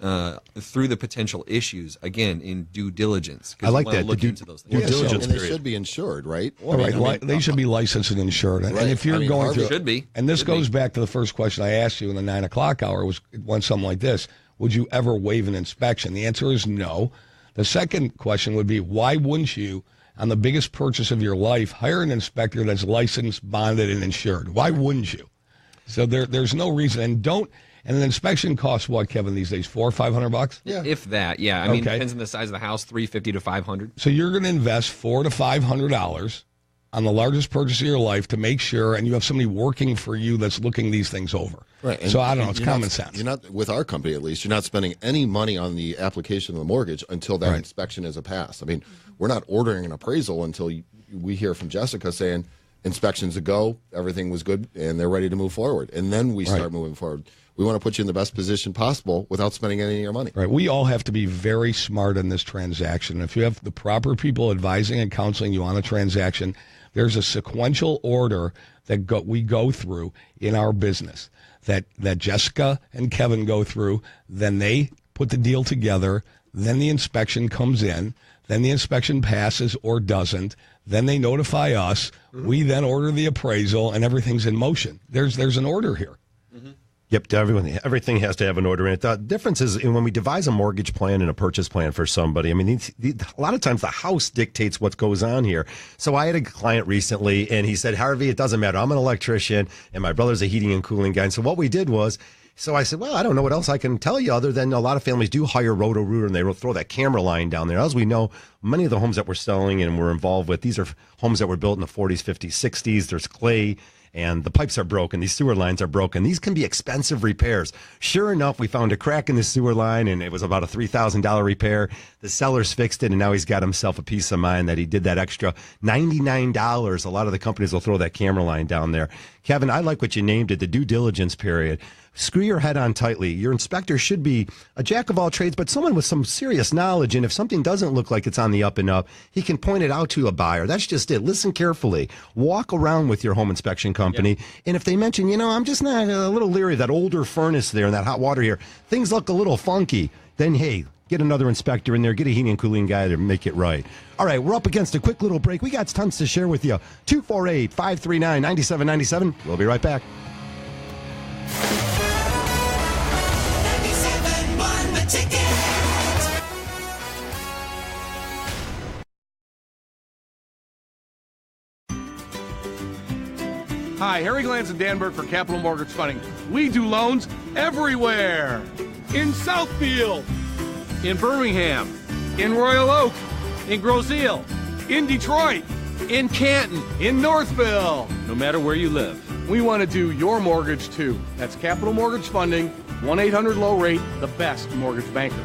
through the potential issues, again, in due diligence. I like that. Look into those things. Due diligence, and they should be insured, right? All right. They should be licensed and insured. Right. And if you're going through, should be. And this goes back to the first question I asked you in the 9 o'clock hour, was something like this: would you ever waive an inspection? The answer is no. The second question would be, why wouldn't you, on the biggest purchase of your life, hire an inspector that's licensed, bonded, and insured? Why wouldn't you? So there's no reason. And an inspection costs what, Kevin, these days? $400 or $500? Yeah. If that, yeah. I mean, it depends on the size of the house, $350 to $500. So you're going to invest $400 to $500 on the largest purchase of your life to make sure, and you have somebody working for you that's looking these things over. Right. So I don't know. It's common sense. You're not, with our company at least, you're not spending any money on the application of the mortgage until that inspection is a pass. I mean, we're not ordering an appraisal until we hear from Jessica saying inspection's a go, everything was good, and they're ready to move forward. And then we start moving forward. We want to put you in the best position possible without spending any of your money. Right. We all have to be very smart in this transaction. If you have the proper people advising and counseling you on a transaction, there's a sequential order that we go through in our business that Jessica and Kevin go through. Then they put the deal together. Then the inspection comes in. Then the inspection passes or doesn't. Then they notify us. Mm-hmm. We then order the appraisal, and everything's in motion. There's an order here. Mm-hmm. Yep, everything has to have an order in it. The difference is when we devise a mortgage plan and a purchase plan for somebody, I mean, a lot of times the house dictates what goes on here. So I had a client recently, and he said, Harvey, it doesn't matter. I'm an electrician, and my brother's a heating and cooling guy. And so what we did was, so I said, well, I don't know what else I can tell you other than a lot of families do hire Roto-Rooter, and they throw that camera line down there. As we know, many of the homes that we're selling and we're involved with, these are homes that were built in the 40s, 50s, 60s. There's clay, and the pipes are broken. These sewer lines are broken. These can be expensive repairs. Sure enough, we found a crack in the sewer line, and it was about a $3,000 repair. The seller's fixed it, and now he's got himself a peace of mind that he did that extra $99. A lot of the companies will throw that camera line down there. Kevin, I like what you named it, the due diligence period. Screw your head on tightly. Your inspector should be a jack of all trades, but someone with some serious knowledge. And if something doesn't look like it's on the up and up, he can point it out to a buyer. That's just it. Listen carefully. Walk around with your home inspection company. Yep. And if they mention, I'm just not a little leery of that older furnace there and that hot water here, things look a little funky, then hey, get another inspector in there, get a heating and cooling guy to make it right. All right, we're up against a quick little break. We got tons to share with you. 248-539-9797. We'll be right back. Hi, Harry Glantz and Dan Burke for Capital Mortgage Funding. We do loans everywhere. In Southfield, in Birmingham, in Royal Oak, in Groseal, in Detroit, in Canton, in Northville. No matter where you live, we want to do your mortgage too. That's Capital Mortgage Funding, 1-800-LOW-RATE, the best mortgage banker.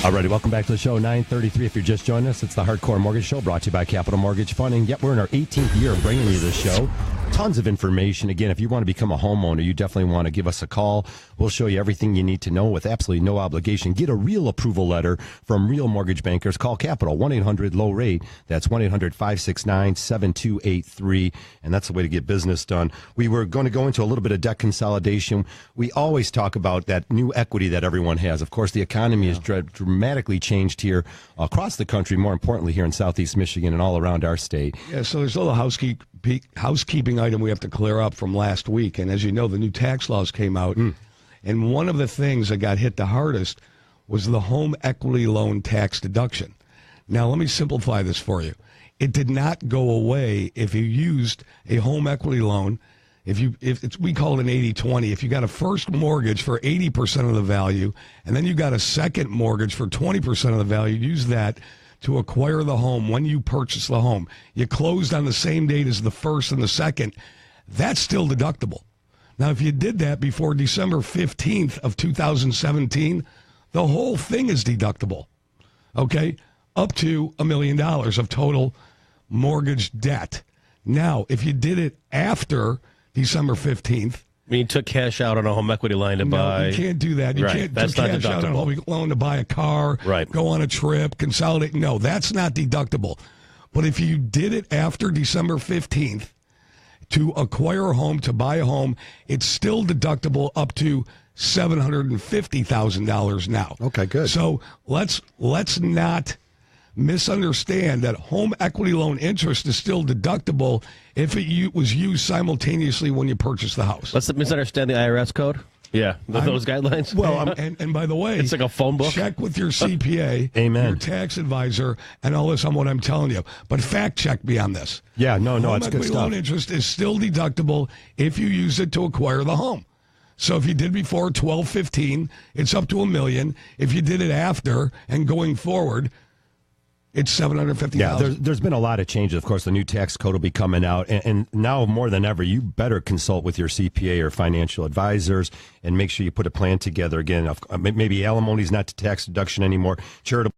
All righty, welcome back to the show, 9:33. If you're just joining us, it's the Hardcore Mortgage Show, brought to you by Capital Mortgage Funding. Yep, we're in our 18th year of bringing you this show. Tons of information. Again, if you want to become a homeowner, you definitely want to give us a call. We'll show you everything you need to know with absolutely no obligation. Get a real approval letter from real mortgage bankers. Call Capital, 1-800-LOW-RATE. That's 1-800-569-7283. And that's the way to get business done. We were going to go into a little bit of debt consolidation. We always talk about that new equity that everyone has. Of course, the economy has dramatically changed here across the country, more importantly here in Southeast Michigan and all around our state. Yeah, so there's a little housekeeping item we have to clear up from last week. And as you know, the new tax laws came out. And one of the things that got hit the hardest was the home equity loan tax deduction. Now, let me simplify this for you. It did not go away if you used a home equity loan we call it an 80-20. If you got a first mortgage for 80% of the value, and then you got a second mortgage for 20% of the value, use that to acquire the home when you purchase the home. You closed on the same date as the first and the second. That's still deductible. Now, if you did that before December 15th of 2017, the whole thing is deductible, okay? Up to $1 million of total mortgage debt. Now, if you did it after December 15th, I mean, you took cash out on a home equity line to buy. You can't do that. You can't That's take not cash out on a deductible. home loan to buy a car, go on a trip, consolidate. No, that's not deductible. But if you did it after December 15th to acquire a home, to buy a home, it's still deductible up to $750,000 now. Okay, good. So let's not misunderstand that home equity loan interest is still deductible if it was used simultaneously when you purchased the house. Let's misunderstand the IRS code. Yeah, those guidelines. Well, and by the way, it's like a phone book. Check with your CPA, Amen, your tax advisor, and all this on what I'm telling you. But fact check me on this. Yeah, no, home it's good equity stuff. loan interest is still deductible if you use it to acquire the home. So if you did before 1215, it's up to $1 million. If you did it after and going forward, it's $750,000. Yeah, there's been a lot of changes. Of course, the new tax code will be coming out, and now more than ever, you better consult with your CPA or financial advisors and make sure you put a plan together. Again, maybe alimony's not tax deduction anymore. Charitable.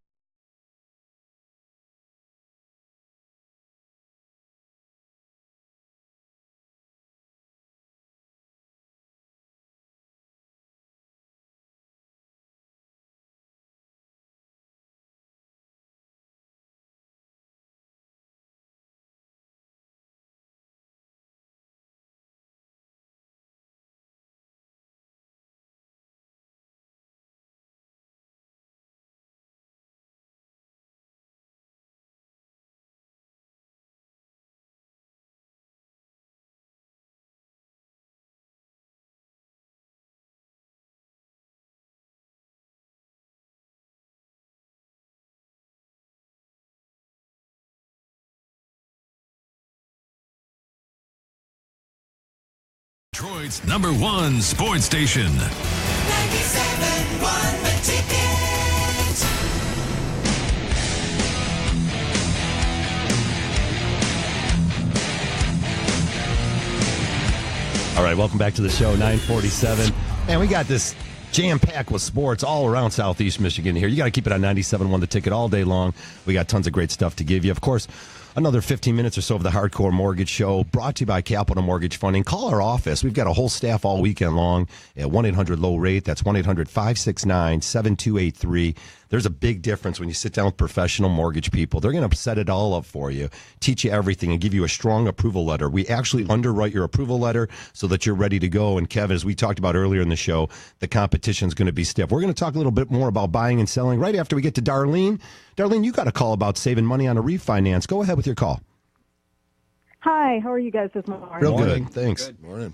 Detroit's #1 sports station. 97.1 The Ticket. All right, welcome back to the show, 947. And we got this jam-packed with sports all around Southeast Michigan here. You got to keep it on 97.1 The Ticket all day long. We got tons of great stuff to give you. Of course, another 15 minutes or so of the Hardcore Mortgage Show, brought to you by Capital Mortgage Funding. Call our office. We've got a whole staff all weekend long at 1-800-LOW-RATE. That's 1-800-569-7283. There's a big difference when you sit down with professional mortgage people. They're going to set it all up for you, teach you everything, and give you a strong approval letter. We actually underwrite your approval letter so that you're ready to go. And Kevin, as we talked about earlier in the show, the competition is going to be stiff. We're going to talk a little bit more about buying and selling right after we get to Darlene. Darlene, you got a call about saving money on a refinance. Go ahead with your call. Hi, how are you guys this morning? Real good, thanks. Good morning.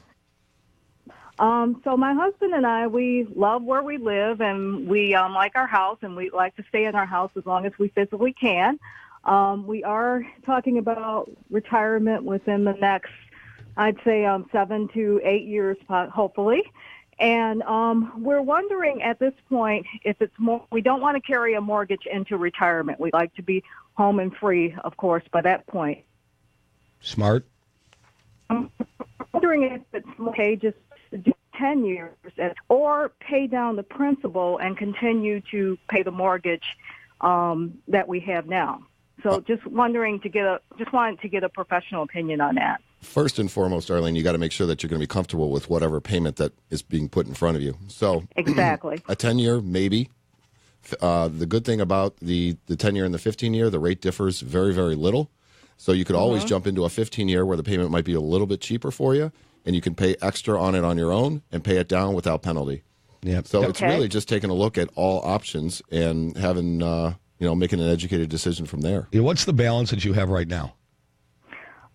So my husband and I, we love where we live, and we like our house, and we like to stay in our house as long as we physically can. We are talking about retirement within the next, I'd say, 7 to 8 years, hopefully. And we're wondering at this point if it's more, we don't want to carry a mortgage into retirement. We'd like to be home and free, of course, by that point. Smart. I'm wondering if it's okay just to do 10 years or pay down the principal and continue to pay the mortgage that we have now. So just wanted to get a professional opinion on that. First and foremost, Darlene, you got to make sure that you're going to be comfortable with whatever payment that is being put in front of you. So exactly. A 10-year, maybe. The good thing about the 10-year and the 15-year, the rate differs very, very little. So you could always jump into a 15-year where the payment might be a little bit cheaper for you, and you can pay extra on it on your own and pay it down without penalty. Yep. So it's really just taking a look at all options and having, making an educated decision from there. Yeah, what's the balance that you have right now?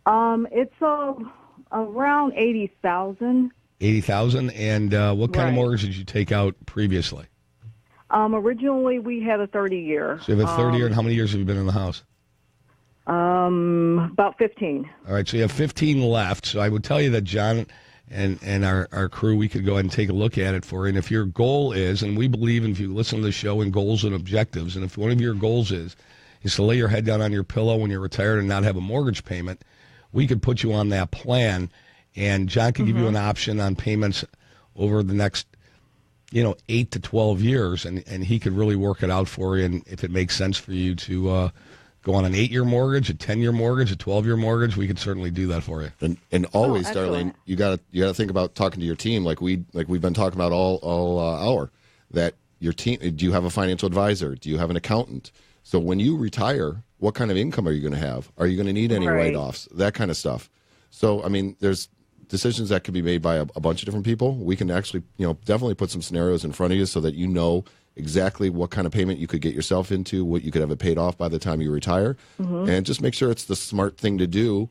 It's around $80,000. $80,000, and what kind of mortgage did you take out previously? Originally, we had a 30-year. So you have a 30-year, and how many years have you been in the house? About 15. All right, so you have 15 left. So I would tell you that John and our crew, we could go ahead and take a look at it for you. And if your goal is, and we believe if you listen to the show in goals and objectives, and if one of your goals is to lay your head down on your pillow when you're retired and not have a mortgage payment, we could put you on that plan. And John could give you an option on payments over the next 8 to 12 years, and he could really work it out for you. And if it makes sense for you to go on an 8-year mortgage, a 10-year mortgage, a 12-year mortgage, we could certainly do that for you. And always, Darlene, you got to think about talking to your team, like we've been talking about all hour. That your team, do you have a financial advisor? Do you have an accountant? So when you retire, what kind of income are you going to have? Are you going to need any write-offs? That kind of stuff. So I mean, there's decisions that can be made by a bunch of different people. We can actually, definitely put some scenarios in front of you so that you know exactly what kind of payment you could get yourself into, what you could have it paid off by the time you retire, and just make sure it's the smart thing to do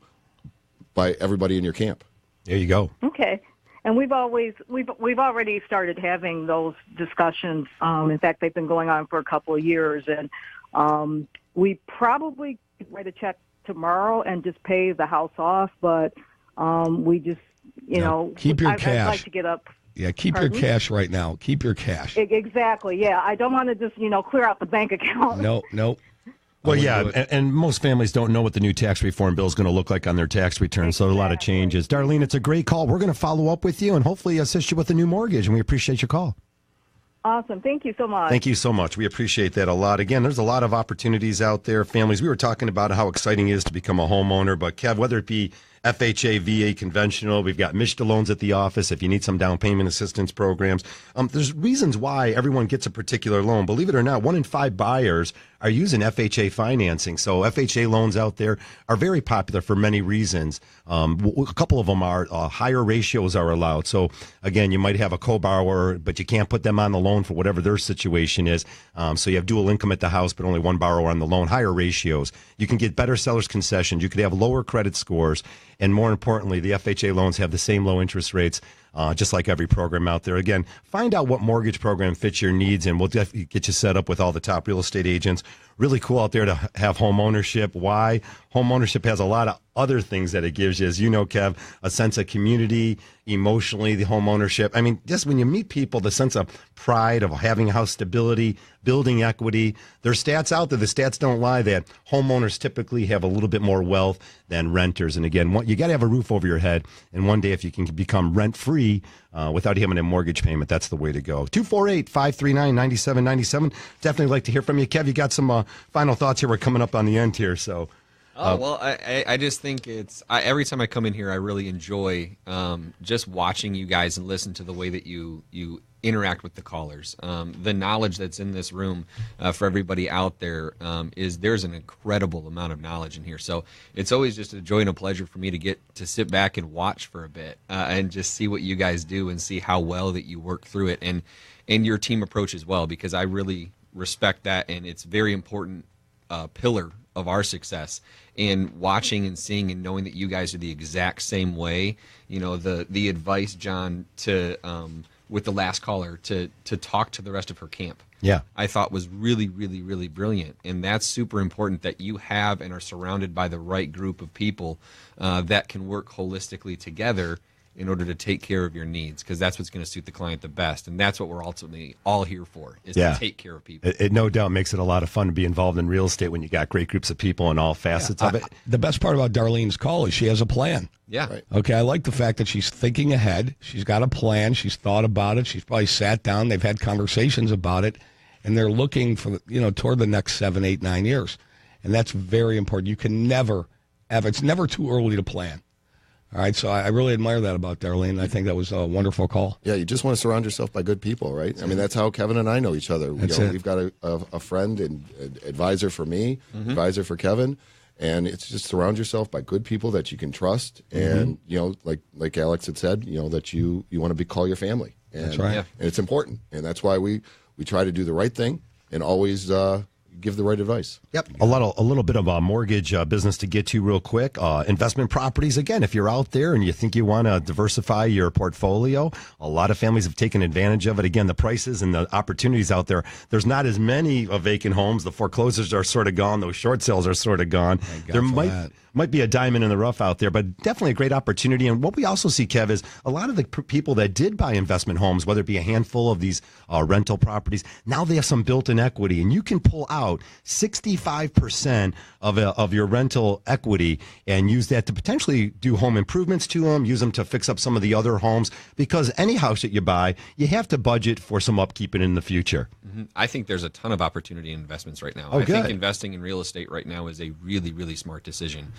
by everybody in your camp. There you go. Okay. And we've already started having those discussions. In fact, they've been going on for a couple of years, and we probably could write a check tomorrow and just pay the house off, but we just, keep your cash. I'd like to get up. Yeah, keep your cash right now. Keep your cash. Exactly. Yeah, I don't want to just clear out the bank account. No. Well, yeah, and most families don't know what the new tax reform bill is going to look like on their tax return, so a lot of changes. Darlene, it's a great call. We're going to follow up with you and hopefully assist you with a new mortgage, and we appreciate your call. Awesome. Thank you so much. Thank you so much. We appreciate that a lot. Again, there's a lot of opportunities out there. Families, we were talking about how exciting it is to become a homeowner, but Kev, whether it be FHA, VA, conventional, we've got Michigan loans at the office if you need some down payment assistance programs. There's reasons why everyone gets a particular loan. Believe it or not, 1 in 5 buyers are using FHA financing. So FHA loans out there are very popular for many reasons. A couple of them are higher ratios are allowed. So again, you might have a co-borrower, but you can't put them on the loan for whatever their situation is. So you have dual income at the house, but only one borrower on the loan. Higher ratios. You can get better seller's concessions. You could have lower credit scores. And more importantly, the FHA loans have the same low interest rates, just like every program out there. Again, find out what mortgage program fits your needs, and we'll definitely get you set up with all the top real estate agents. Really cool out there to have home ownership. Why? Home ownership has a lot of other things that it gives you, as you know, Kev, a sense of community, emotionally, the home ownership. I mean, just when you meet people, the sense of pride of having house stability, building equity. There's stats out there. The stats don't lie that homeowners typically have a little bit more wealth than renters. And again, you got to have a roof over your head. And one day, if you can become rent-free without having a mortgage payment, that's the way to go. 248-539-9797. Definitely like to hear from you. Kev, you got some final thoughts here. We're coming up on the end here, so... well, I just think every time I come in here, I really enjoy just watching you guys and listen to the way that you interact with the callers. The knowledge that's in this room for everybody out there there's an incredible amount of knowledge in here. So it's always just a joy and a pleasure for me to get to sit back and watch for a bit and just see what you guys do and see how well that you work through it and your team approach as well, because I really respect that, and it's very important pillar of our success. And watching and seeing and knowing that you guys are the exact same way, the advice, John, to with the last caller to talk to the rest of her camp, I thought was really, really, really brilliant. And that's super important, that you have and are surrounded by the right group of people that can work holistically together in order to take care of your needs, because that's what's going to suit the client the best. And that's what we're ultimately all here for, is to take care of people. It no doubt makes it a lot of fun to be involved in real estate when you got great groups of people in all facets of it. The best part about Darlene's call is she has a plan. Yeah. Right. Okay, I like the fact that she's thinking ahead. She's got a plan. She's thought about it. She's probably sat down. They've had conversations about it, and they're looking for, toward the next 7, 8, 9 years. And that's very important. You can never, ever, it's never too early to plan. All right, so I really admire that about Darlene. I think that was a wonderful call. Yeah, you just want to surround yourself by good people, right? I mean, that's how Kevin and I know each other. We've got a friend and advisor for me, advisor for Kevin, and it's just surround yourself by good people that you can trust, and like Alex had said, that you want to call your family. And, that's right. And it's important, and that's why we try to do the right thing and always give the right advice. Yep. A little bit of a mortgage business to get to real quick. Investment properties, again, if you're out there and you think you want to diversify your portfolio, a lot of families have taken advantage of it. Again, the prices and the opportunities out there, there's not as many vacant homes. The foreclosures are sort of gone. Those short sales are sort of gone. There might be a diamond in the rough out there, but definitely a great opportunity. And what we also see, Kev, is a lot of the people that did buy investment homes, whether it be a handful of these rental properties, now they have some built-in equity, and you can pull out 65% of your rental equity and use that to potentially do home improvements to them, use them to fix up some of the other homes, because any house that you buy, you have to budget for some upkeep in the future. Mm-hmm. I think there's a ton of opportunity in investments right now. Oh, I think good. investing in real estate right now is a really, really smart decision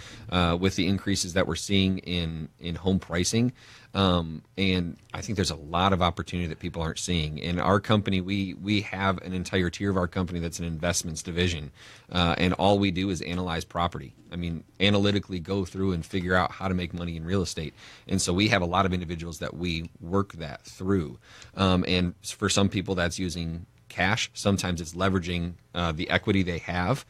with the increases that we're seeing in home pricing. And I think there's a lot of opportunity that people aren't seeing. In our company, we have an entire tier of our company that's an investments division. And all we do is analyze property. I mean, analytically go through and figure out how to make money in real estate. And so we have a lot of individuals that we work that through. And for some people, that's using cash. Sometimes it's leveraging the equity they have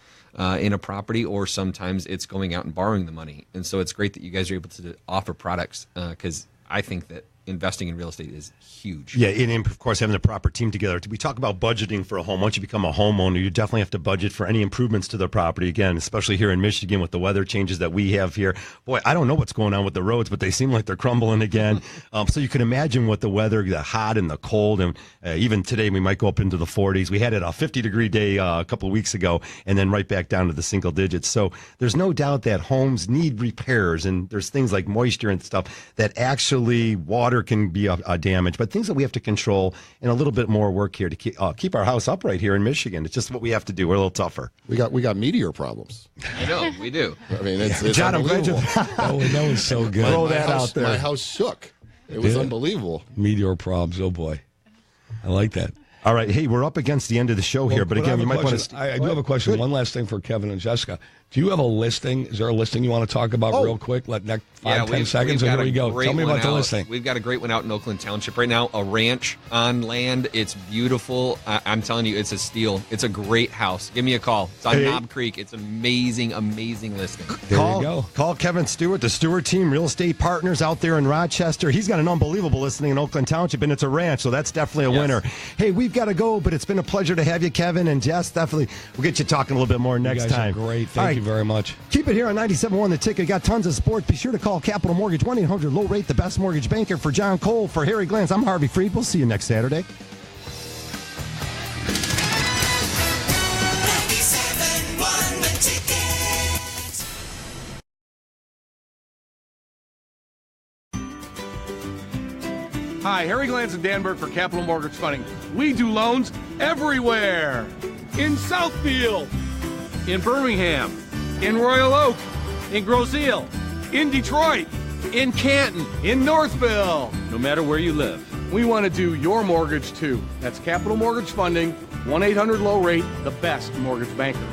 in a property, or sometimes it's going out and borrowing the money. And so it's great that you guys are able to offer products, because I think that investing in real estate is huge. Yeah, and of course, having the proper team together. We talk about budgeting for a home. Once you become a homeowner, you definitely have to budget for any improvements to the property. Again, especially here in Michigan with the weather changes that we have here. Boy, I don't know what's going on with the roads, but they seem like they're crumbling again. So you can imagine what the weather, the hot and the cold, and even today we might go up into the 40s. We had it a 50-degree day a couple of weeks ago, and then right back down to the single digits. So there's no doubt that homes need repairs, and there's things like moisture and stuff that actually water can be a damage, but things that we have to control, and a little bit more work here to keep our house upright here in Michigan. It's just what we have to do. We're a little tougher. We got meteor problems. I know, we do. I mean, it's John, I'm glad you. That was so good. Throw that out there. My house shook. It was unbelievable. Meteor probs. Oh boy, I like that. All right, hey, we're up against the end of the show here, but again, you might want to. I do have a question. One last thing for Kevin and Jessica. Do you have a listing? Is there a listing you want to talk about real quick? Let next 10 seconds, and here we go. Tell me about the listing. We've got a great one out in Oakland Township right now, a ranch on land. It's beautiful. I'm telling you, it's a steal. It's a great house. Give me a call. It's on Knob Creek. It's amazing, amazing listing. There you go. Call Kevin Stewart, the Stewart Team, Real Estate Partners out there in Rochester. He's got an unbelievable listing in Oakland Township, and it's a ranch, so that's definitely a winner. Hey, we've got to go, but it's been a pleasure to have you, Kevin and Jess. Definitely, we'll get you talking a little bit more next you guys time. Are great. Thank you very much. Keep it here on 97.1 The Ticket. Got tons of sports. Be sure to call Capital Mortgage 1-800 Low Rate, the best mortgage banker. For John Cole, for Harry Glantz, I'm Harvey Freed. We'll see you next Saturday. Hi, Harry Glantz and Danberg for Capital Mortgage Funding. We do loans everywhere. In Southfield, in Birmingham, in Royal Oak, in Groseal, in Detroit, in Canton, in Northville. No matter where you live, we want to do your mortgage too. That's Capital Mortgage Funding, 1-800 Low Rate, the best mortgage banker.